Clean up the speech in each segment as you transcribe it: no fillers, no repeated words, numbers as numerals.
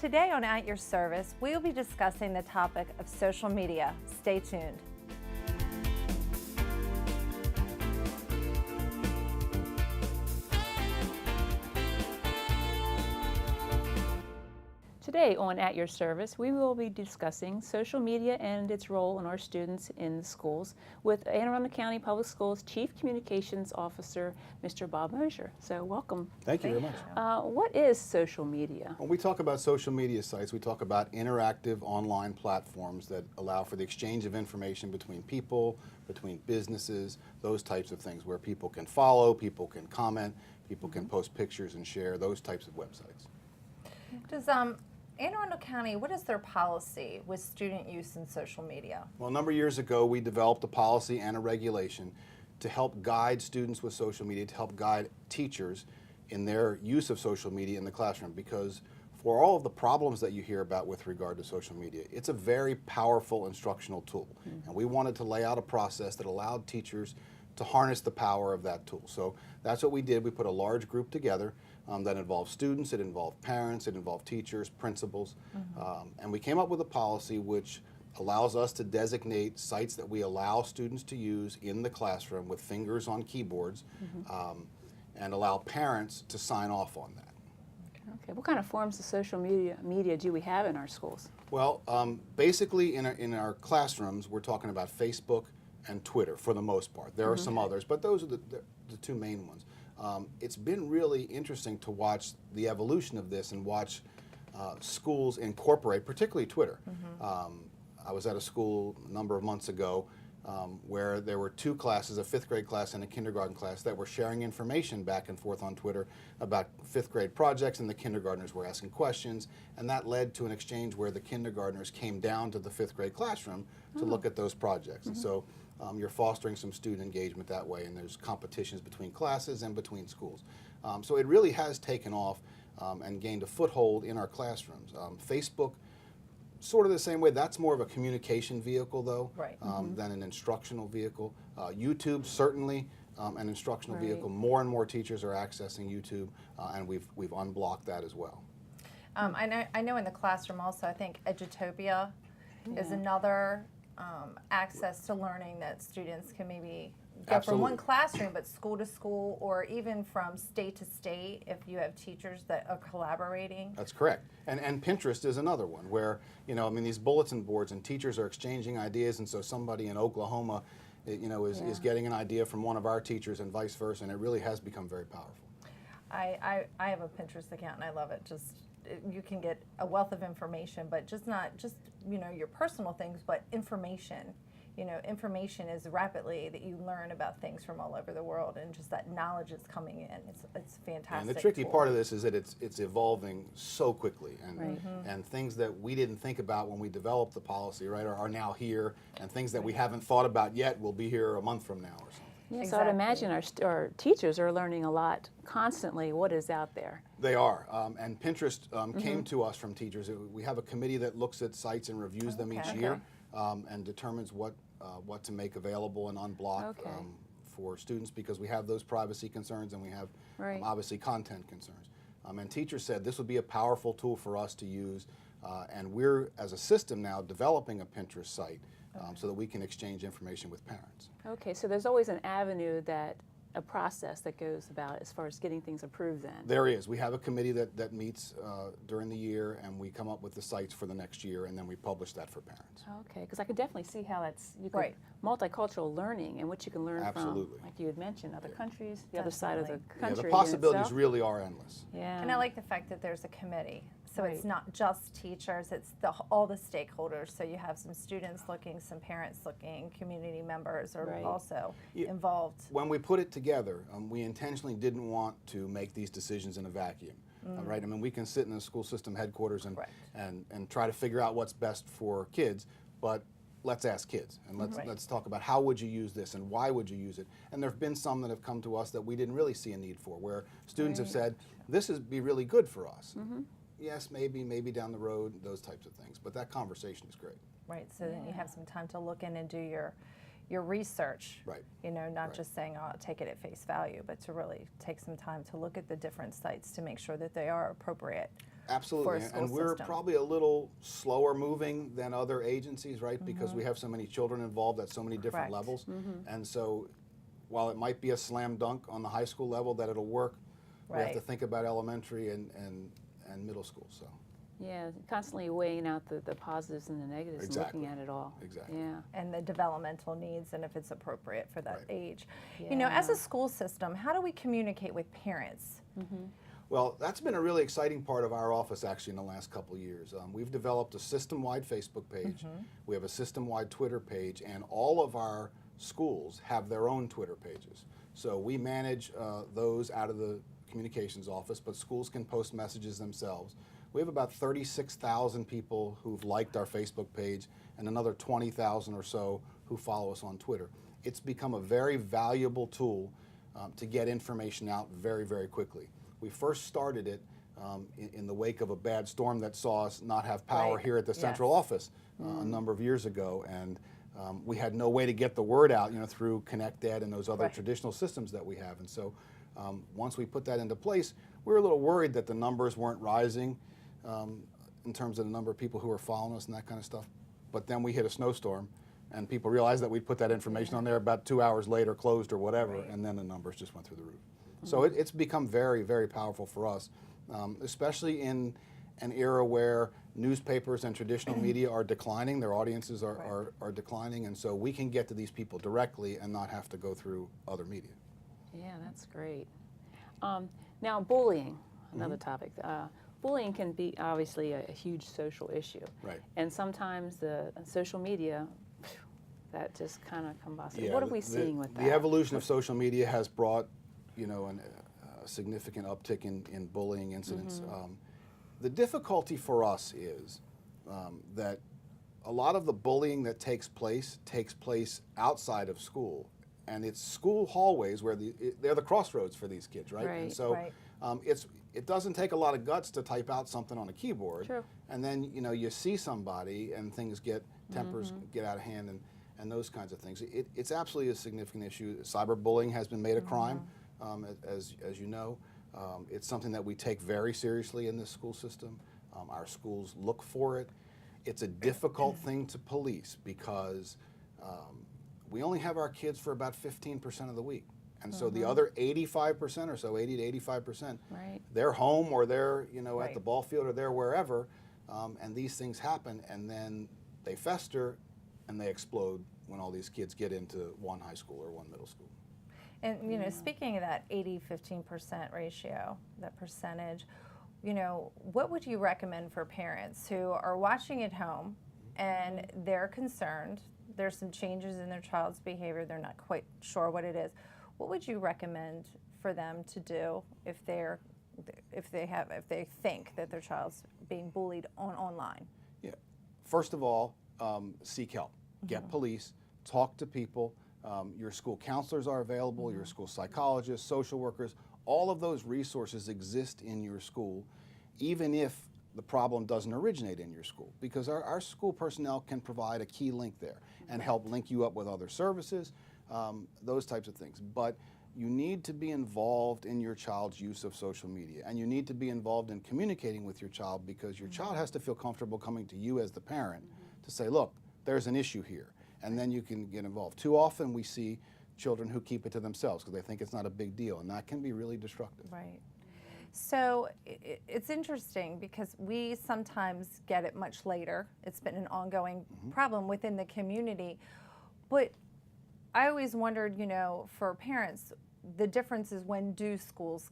Today on At Your Service, we will be discussing the topic of social media. Stay tuned. Today on At Your Service, we will be discussing social media and its role in our students in the schools with Arundel County Public Schools Chief Communications Officer, Mr. Bob Mosier. So welcome. Thank you very much. What is social media? When we talk about social media sites, we talk about interactive online platforms that allow for the exchange of information between people, between businesses, those types of things where people can follow, people can comment, people can post pictures and share, those types of websites. Does Anne Arundel County, what is their policy with student use in social media? Well, a number of years ago, we developed a policy and a regulation to help guide students with social media, to help guide teachers in their use of social media in the classroom, because for all of the problems that you hear about with regard to social media, it's a very powerful instructional tool. And we wanted to lay out a process that allowed teachers to harness the power of that tool. So that's what we did. We put a large group together that involved students, it involved parents, it involved teachers, principals, and we came up with a policy which allows us to designate sites that we allow students to use in the classroom with fingers on keyboards, and allow parents to sign off on that. Okay, what kind of forms of social media do we have in our schools? Well, basically in our classrooms, we're talking about Facebook and Twitter for the most part. There are some others, but those are the two main ones. It's been really interesting to watch the evolution of this and watch schools incorporate, particularly Twitter. I was at a school a number of months ago where there were two classes, a fifth grade class and a kindergarten class, that were sharing information back and forth on Twitter about fifth grade projects, and the kindergartners were asking questions, and that led to an exchange where the kindergartners came down to the fifth grade classroom to look at those projects. And so you're fostering some student engagement that way, and there's competitions between classes and between schools. So it really has taken off and gained a foothold in our classrooms. Facebook, sort of the same way. That's more of a communication vehicle, though, than an instructional vehicle. YouTube, certainly an instructional vehicle. More and more teachers are accessing YouTube, and we've unblocked that as well. I know in the classroom also, I think Edutopia is another access to learning that students can maybe go from one classroom, but school to school, or even from state to state if you have teachers that are collaborating. That's correct. And Pinterest is another one where, you know, I mean, these bulletin boards and teachers are exchanging ideas, and so somebody in Oklahoma, you know, is getting an idea from one of our teachers and vice versa, and it really has become very powerful. I have a Pinterest account and I love it. Just you can get a wealth of information, but not just you know your personal things, but information. You know, information is rapidly that you learn about things from all over the world, and just that knowledge is coming in. It's fantastic. And the tricky part of this is that it's evolving so quickly, and and things that we didn't think about when we developed the policy, right, are now here, and things that we haven't thought about yet will be here a month from now or something. Yes, so I'd imagine our teachers are learning a lot constantly what is out there. They are, and Pinterest came to us from teachers. We have a committee that looks at sites and reviews them each year, and determines what to make available and unblock for students, because we have those privacy concerns and we have obviously content concerns. And teachers said this would be a powerful tool for us to use, and we're, as a system now, developing a Pinterest site so that we can exchange information with parents. Okay, so there's always an avenue a process that goes about as far as getting things approved then. There is. We have a committee that meets during the year, and we come up with the sites for the next year, and then we publish that for parents. Okay, because I could definitely see how you could multicultural learning and what you can learn from, like you had mentioned, other countries, the other side of the country. Yeah, the possibilities really are endless. Yeah. And I like the fact that there's a committee. So it's not just teachers, it's all the stakeholders. So you have some students looking, some parents looking, community members are also involved. When we put it together, we intentionally didn't want to make these decisions in a vacuum. Right? I mean, we can sit in the school system headquarters and try to figure out what's best for kids, but let's ask kids, and let's talk about how would you use this and why would you use it. And there have been some that have come to us that we didn't really see a need for, where students have said, this would be really good for us. Yes, maybe down the road, those types of things. But that conversation is great. Right, so then you have some time to look in and do your research. Right. You know, not just saying, oh, I'll take it at face value, but to really take some time to look at the different sites to make sure that they are appropriate Absolutely, for a school and we're system. probably a little slower moving than other agencies, right? Because we have so many children involved at so many different Correct. levels. And so while it might be a slam dunk on the high school level that it'll work, we have to Right. think about elementary and middle school. So Yeah, constantly weighing out the positives and the negatives Exactly. and looking at it all. Exactly. Yeah. And the developmental needs and if it's appropriate for that Right. age. You know, as Yeah. a school system, how do we communicate with parents? Well, that's been a really exciting part of our office actually in the last couple of years. We've developed a system-wide Facebook page. We have a system-wide Twitter page, and all of our schools have their own Twitter pages. So we manage those out of the communications office, but schools can post messages themselves. We have about 36,000 people who've liked our Facebook page and another 20,000 or so who follow us on Twitter. It's become a very valuable tool to get information out very, very quickly. We first started it in the wake of a bad storm that saw us not have power Right. here at the Yes. central office a number of years ago, and we had no way to get the word out, through ConnectEd and those other Right. traditional systems that we have. And so once we put that into place, we were a little worried that the numbers weren't rising in terms of the number of people who were following us and that kind of stuff. But then we hit a snowstorm, and people realized that we'd put that information on there about 2 hours later, closed or whatever, Right. and then the numbers just went through the roof. So it's become very, very powerful for us, especially in an era where newspapers and traditional media are declining, their audiences are declining, and so we can get to these people directly and not have to go through other media. Yeah, that's great. Now, bullying, another topic. Bullying can be obviously a huge social issue. Right. And sometimes the social media, that just kind of combusted. Yeah, What are we seeing with that? The evolution of social media has brought, a significant uptick in bullying incidents. The difficulty for us is that a lot of the bullying that takes place outside of school, and it's school hallways where they're the crossroads for these kids, right? And Right. so Right. it doesn't take a lot of guts to type out something on a keyboard. True. And then you see somebody and things tempers get out of hand and those kinds of things. It's absolutely a significant issue. Cyberbullying has been made a crime, as you know. It's something that we take very seriously in this school system. Our schools look for it. It's a difficult thing to police because we only have our kids for about 15% of the week. And so the other 85% or so, 80 to 85%, Right. they're home or they're at Right. the ball field or they're wherever, and these things happen, and then they fester and they explode when all these kids get into one high school or one middle school. And speaking of that 80-15% ratio, that percentage, what would you recommend for parents who are watching at home and they're concerned, there's some changes in their child's behavior, they're not quite sure what it is. What would you recommend for them to do if they think that their child's being bullied online? Yeah. First of all, seek help. Get police, talk to people. Your school counselors are available, your school psychologists, social workers. All of those resources exist in your school, even if the problem doesn't originate in your school, because our school personnel can provide a key link there and help link you up with other services, those types of things. But you need to be involved in your child's use of social media, and you need to be involved in communicating with your child, because your child has to feel comfortable coming to you as the parent to say, look, there's an issue here, and then you can get involved. Too often we see children who keep it to themselves because they think it's not a big deal, and that can be really destructive. Right. So it's interesting because we sometimes get it much later. It's been an ongoing problem within the community. But I always wondered, for parents, the difference is when do schools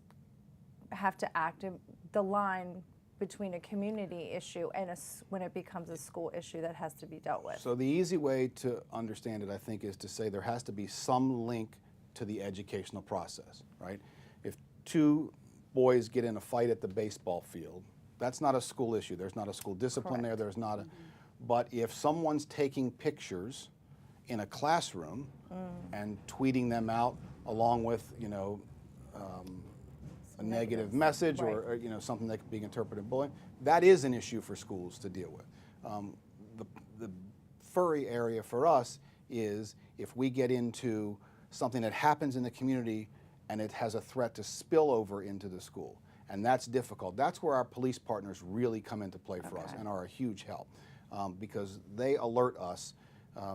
have to act, the line between a community issue and when it becomes a school issue that has to be dealt with. So the easy way to understand it, I think, is to say there has to be some link to the educational process, right? If two boys get in a fight at the baseball field, that's not a school issue. There's not a school discipline there. There's not a. But if someone's taking pictures in a classroom and tweeting them out along with, a negative message or something that could be interpreted bullying, that is an issue for schools to deal with. The furry area for us is if we get into something that happens in the community and it has a threat to spill over into the school. And that's difficult. That's where our police partners really come into play for us and are a huge help, because they alert us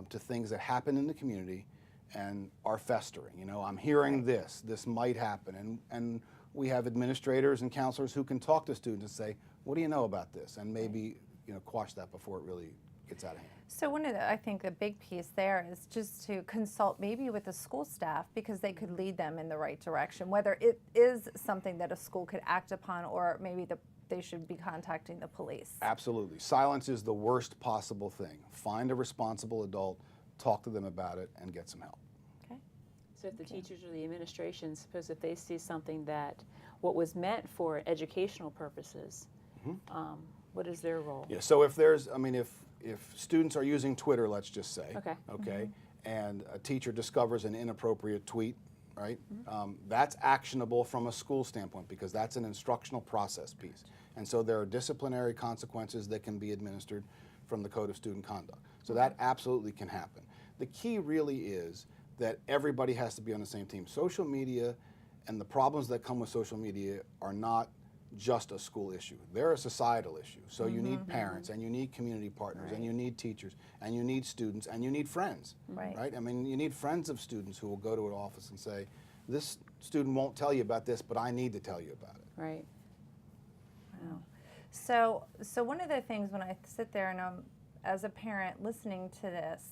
to things that happen in the community and are festering. You know, I'm hearing this might happen, and we have administrators and counselors who can talk to students and say, what do you know about this? And maybe, you know, quash that before it really gets out of hand. So one of the, I think the big piece there is just to consult maybe with the school staff, because they could lead them in the right direction, whether it is something that a school could act upon, or maybe they should be contacting the police. Absolutely. Silence is the worst possible thing. Find a responsible adult, talk to them about it, and get some help. Okay. So if the teachers or the administration, suppose if they see something that what was meant for educational purposes, what is their role? Yeah, so if there's, I mean, if students are using Twitter, let's just say, Okay. and a teacher discovers an inappropriate tweet, right? That's actionable from a school standpoint, because that's an instructional process piece. And so there are disciplinary consequences that can be administered from the Code of Student Conduct. So that absolutely can happen. The key really is that everybody has to be on the same team. Social media and the problems that come with social media are not just a school issue. They're a societal issue. So you need parents, and you need community partners, and you need teachers, and you need students, and you need friends, right? I mean, you need friends of students who will go to an office and say, this student won't tell you about this, but I need to tell you about it. Right. Wow. So one of the things when I sit there and I'm, as a parent listening to this,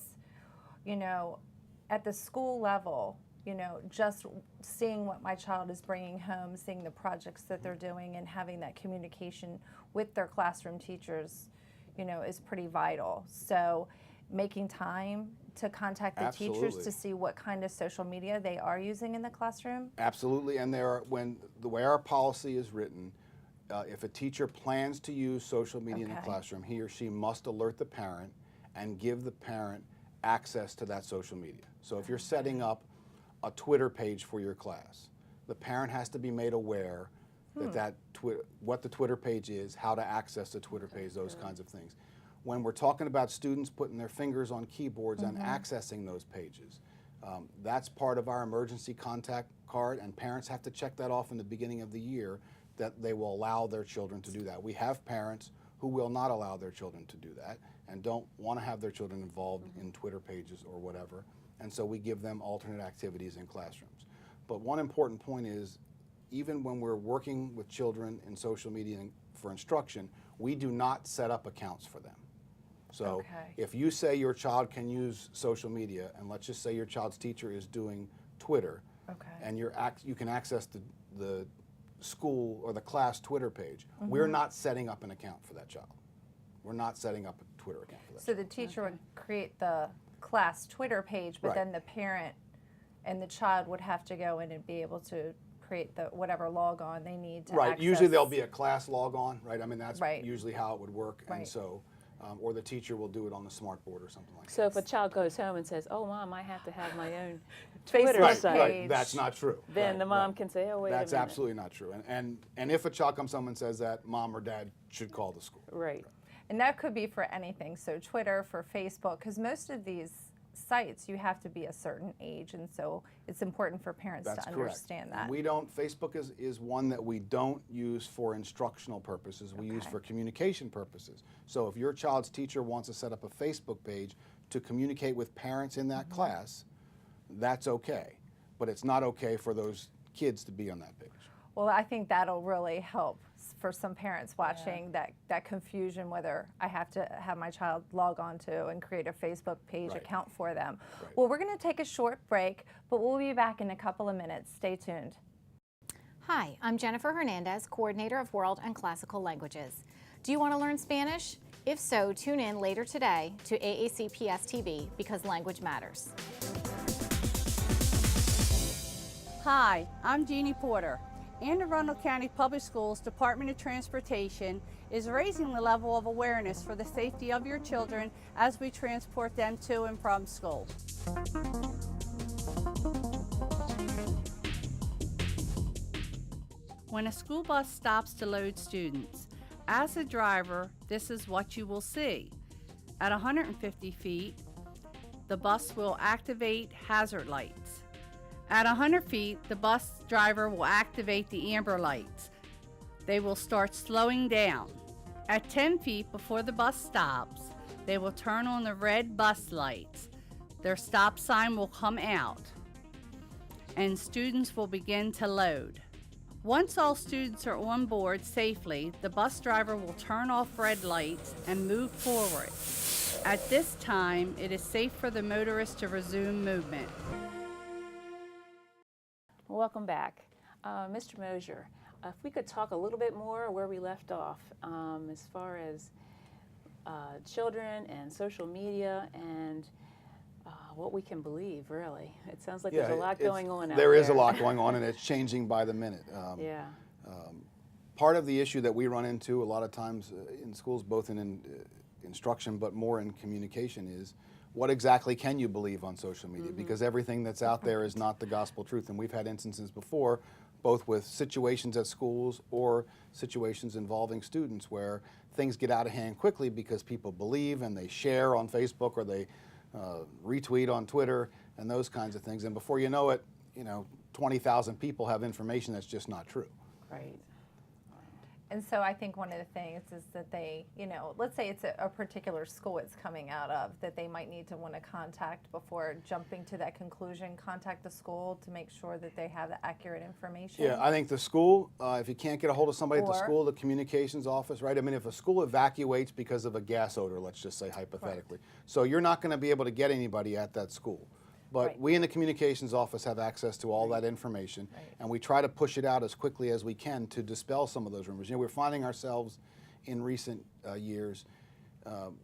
you know, at the school level, you know, just seeing what my child is bringing home, seeing the projects that they're doing, and having that communication with their classroom teachers, you know, is pretty vital. So making time to contact the teachers to see what kind of social media they are using in the classroom. Absolutely, and there are, when the way our policy is written, if a teacher plans to use social media in the classroom, he or she must alert the parent and give the parent access to that social media. So if you're setting up a Twitter page for your class, the parent has to be made aware that what the Twitter page is, how to access the Twitter page, those kinds of things. When we're talking about students putting their fingers on keyboards and accessing those pages, that's part of our emergency contact card, and parents have to check that off in the beginning of the year that they will allow their children to do that. We have parents who will not allow their children to do that and don't want to have their children involved in Twitter pages or whatever. And so we give them alternate activities in classrooms. But one important point is, even when we're working with children in social media for instruction, we do not set up accounts for them. So if you say your child can use social media, and let's just say your child's teacher is doing Twitter, and you can access the school or the class Twitter page, we're not setting up an account for that child. We're not setting up a Twitter account for that So child. the teacher would create the class Twitter page, but then the parent and the child would have to go in and be able to create the whatever logon they need to access. Usually there'll be a class logon, right? I mean, that's usually how it would work. And so, or the teacher will do it on the smart board or something like that. So if a child goes home and says, oh, Mom, I have to have my own Twitter site. Right, that's not true. Then the mom can say, oh, wait a minute. That's absolutely not true. And if a child comes home and says that, mom or dad should call the school. Right. And that could be for anything, so Twitter, for Facebook, because most of these sites you have to be a certain age, and so it's important for parents to understand that. We don't, Facebook is one that we don't use for instructional purposes, we use for communication purposes. So if your child's teacher wants to set up a Facebook page to communicate with parents in that class, that's okay. But it's not okay for those kids to be on that page. Well, I think that'll really help for some parents watching that confusion, whether I have to have my child log on to and create a Facebook page account for them. Well, we're going to take a short break, but we'll be back in a couple of minutes. Stay tuned. Hi, I'm Jennifer Hernandez, Coordinator of World and Classical Languages. Do you want to learn Spanish? If so, tune in later today to AACPS TV, because language matters. Hi, I'm Jeannie Porter. And the Arundel County Public Schools Department of Transportation is raising the level of awareness for the safety of your children as we transport them to and from school. When a school bus stops to load students, as a driver, this is what you will see. At 150 feet, the bus will activate hazard lights. At 100 feet, the bus driver will activate the amber lights. they will start slowing down. At 10 feet before the bus stops, they will turn on the red bus lights. Their stop sign will come out, and students will begin to load. Once all students are on board safely, the bus driver will turn off red lights and move forward. At this time, it is safe for the motorist to resume movement. Welcome back. Mr. Mosier, if we could talk a little bit more where we left off as far as children and social media and what we can believe, really. It sounds like there's a lot going on out there. There is a lot going on, and it's changing by the minute. Yeah. Part of the issue that we run into a lot of times in schools, both in instruction but more in communication, is what exactly can you believe on social media? Because everything that's out there is not the gospel truth. And we've had instances before, both with situations at schools or situations involving students, where things get out of hand quickly because people believe and they share on Facebook or they retweet on Twitter and those kinds of things. And before you know it, 20,000 people have information that's just not true. Right. And so I think one of the things is that they, let's say it's a particular school it's coming out of, that they might need to want to contact before jumping to that conclusion, contact the school to make sure that they have the accurate information. Yeah, I think the school, if you can't get a hold of somebody at the Or- school, the communications office, right? I mean, if a school evacuates because of a gas odor, let's just say hypothetically, so you're not going to be able to get anybody at that school. But Right. we in the communications office have access to all that information, and we try to push it out as quickly as we can to dispel some of those rumors. We're finding ourselves in recent years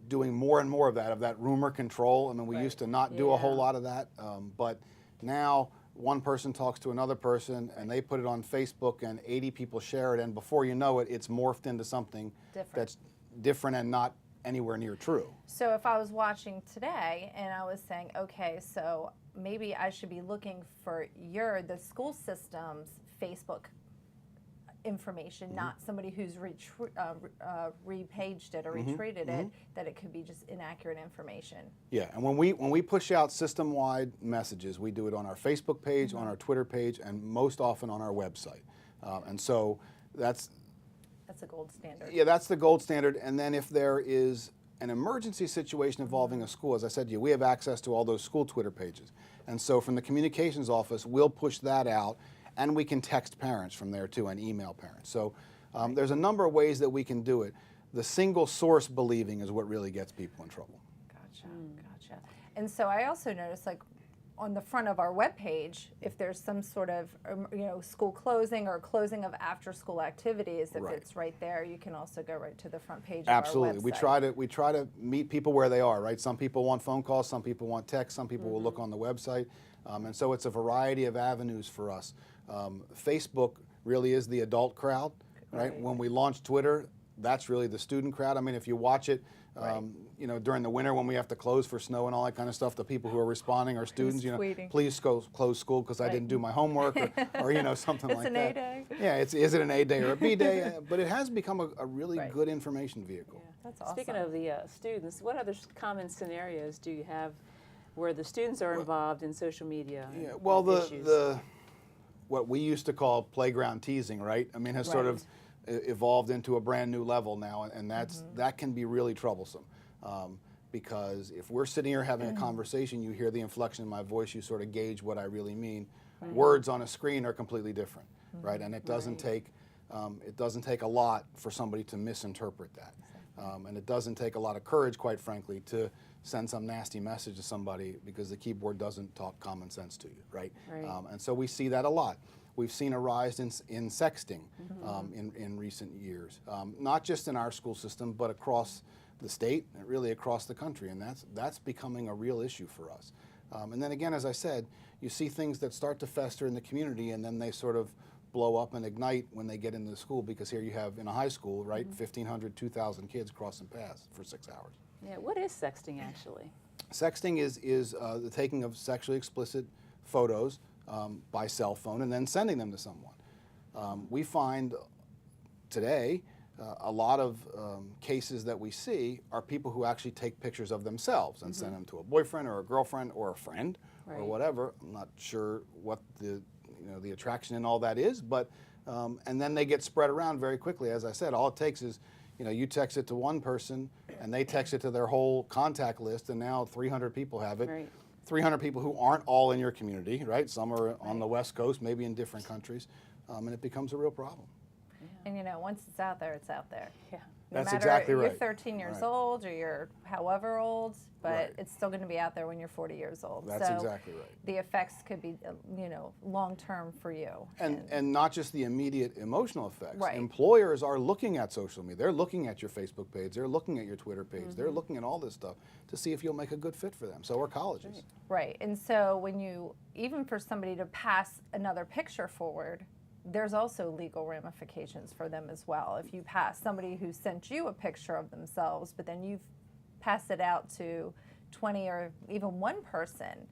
doing more and more of that rumor control. I mean, we Right. used to not do a whole Yeah. lot of that, but now one person talks to another person, and they put it on Facebook, and 80 people share it, and before you know it, it's morphed into something Different. that's different and not anywhere near true. So if I was watching today and I was saying, okay, so maybe I should be looking for the school system's Facebook information, not somebody who's repaged it or retweeted it, that it could be just inaccurate information. Yeah, and when we push out system-wide messages, we do it on our Facebook page, on our Twitter page, and most often on our website. And so that's That's a gold standard. Yeah, that's the gold standard. And then if there is an emergency situation involving a school, as I said to you, we have access to all those school Twitter pages. And so from the communications office, we'll push that out, and we can text parents from there too and email parents. So there's a number of ways that we can do it. The single source believing is what really gets people in trouble. Gotcha. And so I also noticed, like, on the front of our webpage, if there's some sort of school closing or closing of after-school activities, if Right. it's right there, you can also go right to the front page Absolutely. of our We website. try to meet people where they are, right? Some people want phone calls, some people want text, some people will look on the website. And so it's a variety of avenues for us. Facebook really is the adult crowd, right? When we launched Twitter, that's really the student crowd. I mean, if you watch it, during the winter when we have to close for snow and all that kind of stuff, the people who are responding are students, tweeting? please close school because I didn't do my homework or something It's like an that. A day. Yeah, is it an A day or a B day? But it has become a really Right. good information vehicle. That's awesome. Speaking of the students, what other common scenarios do you have where the students are involved in social media? Yeah, and well, issues? what we used to call playground teasing, right? I mean, has sort of evolved into a brand new level now, and that can be really troublesome. Because if we're sitting here having a conversation, you hear the inflection in my voice, you sort of gauge what I really mean. Words on a screen are completely different, right? And it doesn't take a lot for somebody to misinterpret that. And it doesn't take a lot of courage, quite frankly, to send some nasty message to somebody because the keyboard doesn't talk common sense to you, right? And so we see that a lot. We've seen a rise in sexting in recent years, not just in our school system, but across the state and really across the country, and that's becoming a real issue for us. And then again, as I said, you see things that start to fester in the community, and then they sort of blow up and ignite when they get into the school, because here you have, in a high school, right, 1,500, 2,000 kids crossing paths for 6 hours. Yeah, what is sexting actually? Sexting is the taking of sexually explicit photos by cell phone and then sending them to someone. We find today a lot of cases that we see are people who actually take pictures of themselves and send them to a boyfriend or a girlfriend or a friend or whatever. I'm not sure what the attraction in all that is, but and then they get spread around very quickly. As I said, all it takes is, you text it to one person, and they text it to their whole contact list, and now 300 people have it. Right. 300 people who aren't all in your community, right? Some are on the West Coast, maybe in different countries, and it becomes a real problem. And once it's out there, it's out there. Yeah. No That's matter exactly right. You're 13 years Right. old or you're however old, but Right. it's still going to be out there when you're 40 years old. That's so exactly right. the effects could be, long term for you. And not just the immediate emotional effects. Right. Employers are looking at social media. They're looking at your Facebook page. They're looking at your Twitter page. Mm-hmm. They're looking at all this stuff to see if you'll make a good fit for them. So are colleges. Right. And so even for somebody to pass another picture forward, there's also legal ramifications for them as well. If you pass somebody who sent you a picture of themselves, but then you've passed it out to 20 or even one person,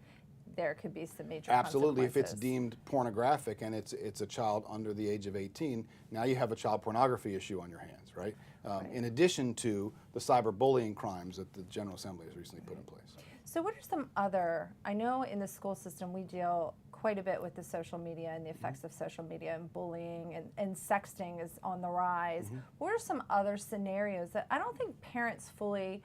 there could be some major Absolutely. If it's consequences. deemed pornographic and it's a child under the age of 18, now you have a child pornography issue on your hands, right? In addition to the cyberbullying crimes that the General Assembly has recently put in place. So what are some other, I know in the school system we deal quite a bit with the social media and the effects of social media and bullying and sexting is on the rise. What are some other scenarios that I don't think parents fully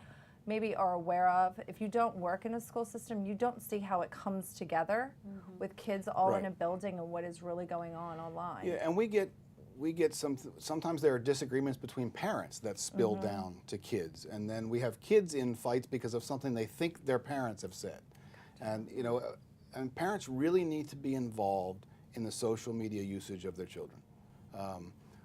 maybe are aware of? If you don't work in a school system, you don't see how it comes together with kids all in Right. a building and what is really going on online. Yeah, and we get sometimes there are disagreements between parents that spill down to kids, and then we have kids in fights because of something they think their parents have said. And and parents really need to be involved in the social media usage of their children.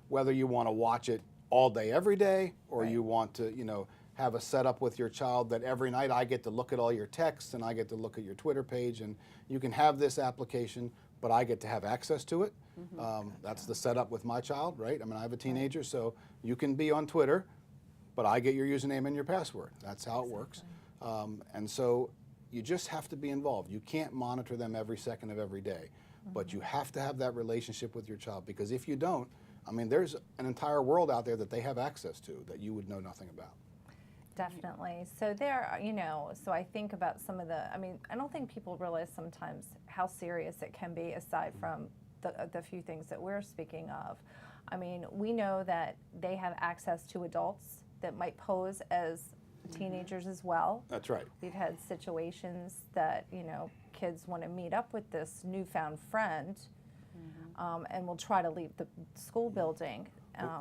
Whether you want to watch it all day every day, or Right. you want to have a setup with your child that every night I get to look at all your texts and I get to look at your Twitter page, and you can have this application, but I get to have access to it. That's the setup with my child, right? I mean, I have a teenager, so you can be on Twitter, but I get your username and your password. That's how it works. And so you just have to be involved. You can't monitor them every second of every day, but you have to have that relationship with your child, because if you don't, I mean, there's an entire world out there that they have access to that you would know nothing about. Definitely. So so I think about some of I don't think people realize sometimes how serious it can be aside from the few things that we're speaking of. I mean, we know that they have access to adults that might pose as teenagers as well. That's right. We've had situations that, kids want to meet up with this newfound friend and will try to leave the school building.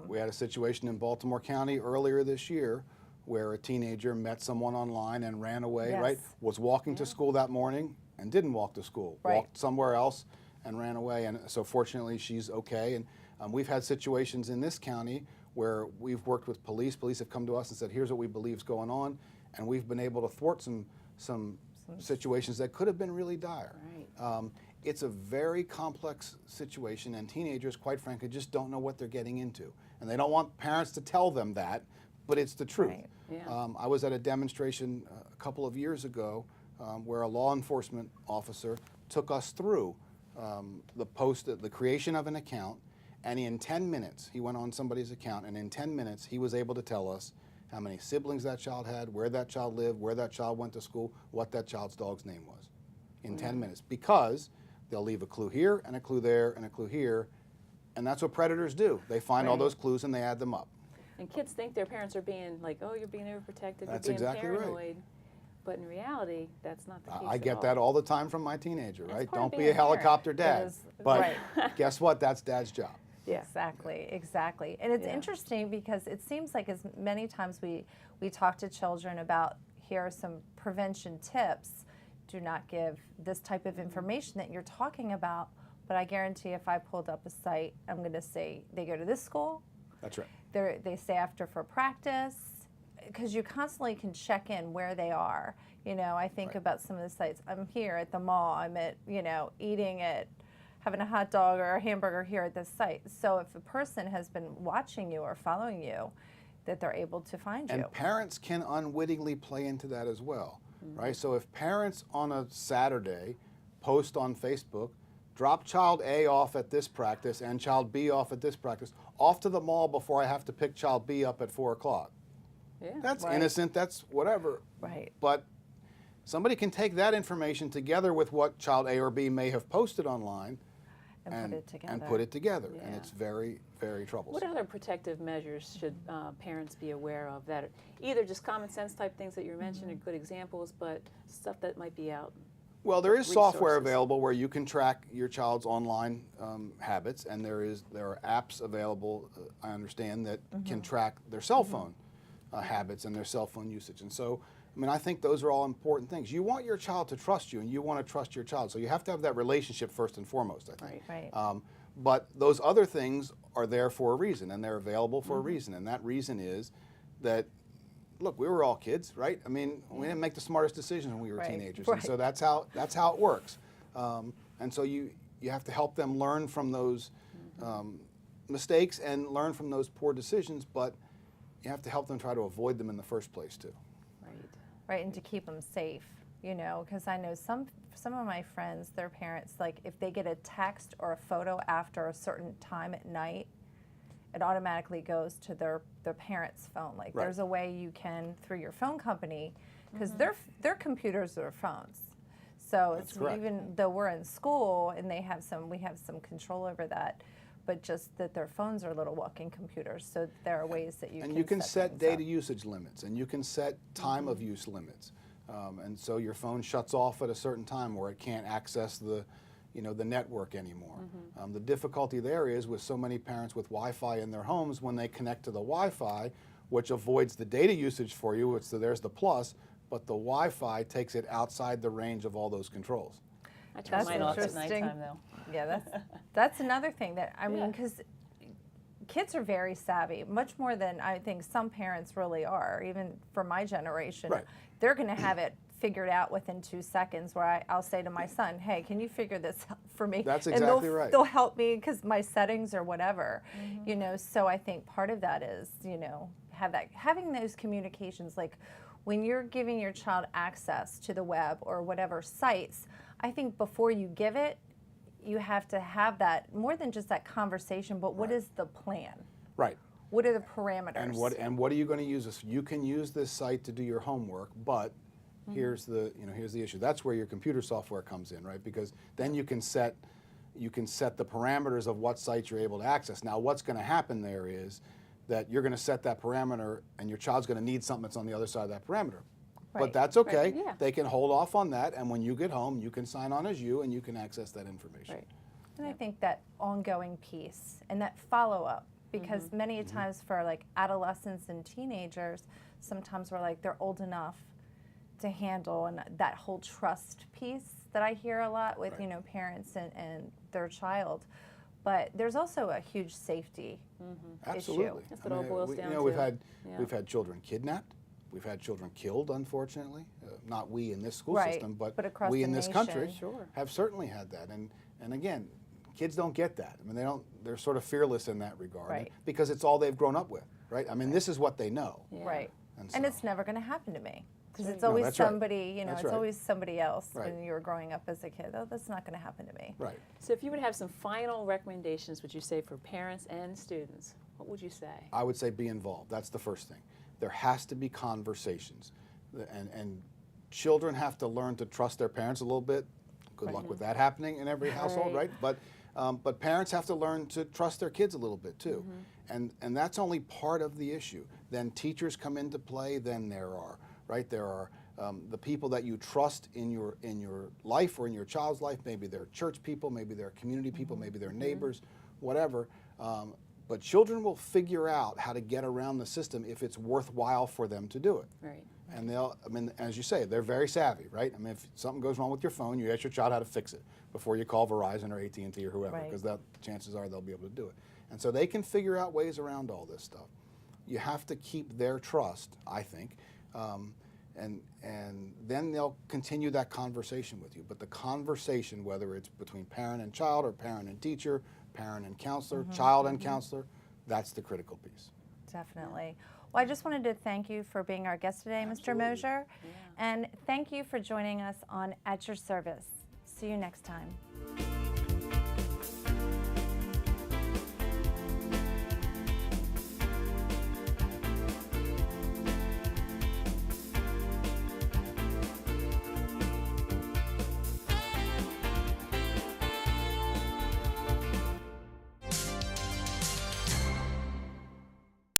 We had a situation in Baltimore County earlier this year where a teenager met someone online and ran away, Yes. right? Was walking to school that morning and didn't walk to school. Right. Walked somewhere else and ran away. And so fortunately she's okay. And we've had situations in this county where we've worked with police. Police have come to us and said, here's what we believe is going on. And we've been able to thwart some situations that could have been really dire. Right. It's a very complex situation, and teenagers, quite frankly, just don't know what they're getting into. And they don't want parents to tell them that, but it's the truth. Right. Yeah. I was at a demonstration a couple of years ago where a law enforcement officer took us through the creation of an account, and in 10 minutes, he went on somebody's account, and in 10 minutes, he was able to tell us how many siblings that child had, where that child lived, where that child went to school, what that child's dog's name was, in 10 minutes, because they'll leave a clue here and a clue there and a clue here, and that's what predators do. They find all Right. those clues and they add them up. And kids think their parents are being like, oh, you're being overprotective, That's you're being exactly right. paranoid. But in reality, that's not the case I at get all. that all the time from my teenager, right? part of Don't being be a a parent. helicopter dad. is- But right. guess what? That's dad's job. Yeah. Exactly. And it's Yeah. interesting because it seems like as many times we talk to children about, here are some prevention tips. Do not give this type of information that you're talking about. But I guarantee if I pulled up a site, I'm going to say they go to this school, That's right. they stay after for practice, because you constantly can check in where they are. I think Right. about some of the sites. I'm here at the mall. I'm at, eating at, having a hot dog or a hamburger here at this site. So if a person has been watching you or following you, that they're able to find you. And parents can unwittingly play into that as well, right? So if parents on a Saturday post on Facebook, drop child A off at this practice and child B off at this practice, off to the mall before I have to pick child B up at 4 o'clock. Yeah. That's Right. innocent, that's whatever. Right. But somebody can take that information together with what child A or B may have posted online And put it together. And put it together. And Yeah. it's very, very troublesome. What other protective measures should parents be aware of that are either just common sense type things that you're mentioning, are good examples, but stuff that might be out? Well, there is software Resources. available where you can track your child's online habits, and there are apps available, I understand, that can track their cell phone habits and their cell phone usage. And so, I mean, I think those are all important things. You want your child to trust you, and you want to trust your child. So you have to have that relationship first and foremost, I think. Right. But those other things are there for a reason, and they're available for a reason. And that reason is that, look, we were all kids, right? I mean, we didn't make the smartest decisions when we were Right. teenagers, Right. and so that's how it works. And so you have to help them learn from those mistakes and learn from those poor decisions, but you have to help them try to avoid them in the first place too. Right. Right, and to keep them safe, you know, because I know some of my friends, their parents, like if they get a text or a photo after a certain time at night, it automatically goes to their parents' phone. Like Right. there's a way you can, through your phone company, because their computers are phones. So That's it's correct. even though we're in school and we have some control over that, but just that their phones are little walking computers. So there are ways that And you can set things data up. usage limits, and you can set time of use limits. And so your phone shuts off at a certain time where it can't access the network anymore. The difficulty there is with so many parents with Wi-Fi in their homes, when they connect to the Wi-Fi, which avoids the data usage for you, there's the plus, but the Wi-Fi takes it outside the range of all those controls. I turn That's mine off at interesting. nighttime though. Yeah, that's another thing that I mean, Yeah. because kids are very savvy, much more than I think some parents really are. Even for my generation, Right. they're going to have it figured out within 2 seconds. Where I'll say to my son, "Hey, can you figure this out for me?" That's and exactly right. They'll help me because my settings or whatever, you know. So I think part of that is, you know, having those communications, like when you're giving your child access to the web or whatever sites. I think before you give it, you have to have that more than just that conversation, but what Right. is the plan? Right. What are the parameters? And what are you going to use this? You can use this site to do your homework, but here's the issue. That's where your computer software comes in, right? Because then you can set the parameters of what sites you're able to access. Now, what's going to happen there is that you're going to set that parameter, and your child's going to need something that's on the other side of that parameter. But Right. that's okay. Right, yeah. They can hold off on that, and when you get home, you can sign on as you, and you can access that information. Right. And I think that ongoing piece and that follow-up, because many a times for like adolescents and teenagers, sometimes we're like they're old enough to handle, and that whole trust piece that I hear a lot with, Right. you know, parents and their child. But there's also a huge safety Absolutely. issue. That's what it all boils down We've to. had Yeah. we've had children kidnapped. We've had children killed, unfortunately. Not we in this school Right, system, but across we the in this country nation. Sure. have certainly had that. And again, kids don't get that. I mean, they're sort of fearless in that regard, Right. because it's all they've grown up with, right? I mean, this is what they know. Yeah. Right. And And so- it's never going to happen to me. Because it's No, always that's right. somebody, you know, That's it's right. always somebody else Right. when you were growing up as a kid. Oh, that's not going to happen to me. Right. So if you would have some final recommendations, would you say for parents and students, what would you say? I would say be involved. That's the first thing. There has to be conversations. And children have to learn to trust their parents a little bit. Good luck with that happening in every household, right? But parents have to learn to trust their kids a little bit too. And that's only part of the issue. Then teachers come into play. Then there are the people that you trust in your life or in your child's life. Maybe they're church people, maybe they're community people, maybe they're neighbors, whatever. But children will figure out how to get around the system if it's worthwhile for them to do it. Right. And as you say, they're very savvy, right? I mean, if something goes wrong with your phone, you ask your child how to fix it before you call Verizon or AT&T or whoever, Right. because chances are they'll be able to do it. And so they can figure out ways around all this stuff. You have to keep their trust, I think, and then they'll continue that conversation with you. But the conversation, whether it's between parent and child or parent and teacher, parent and counselor, child and counselor, that's the critical piece. Definitely. Well, I just wanted to thank you for being our guest today, Mr. Mosier. And thank you for joining us on At Your Service. See you next time.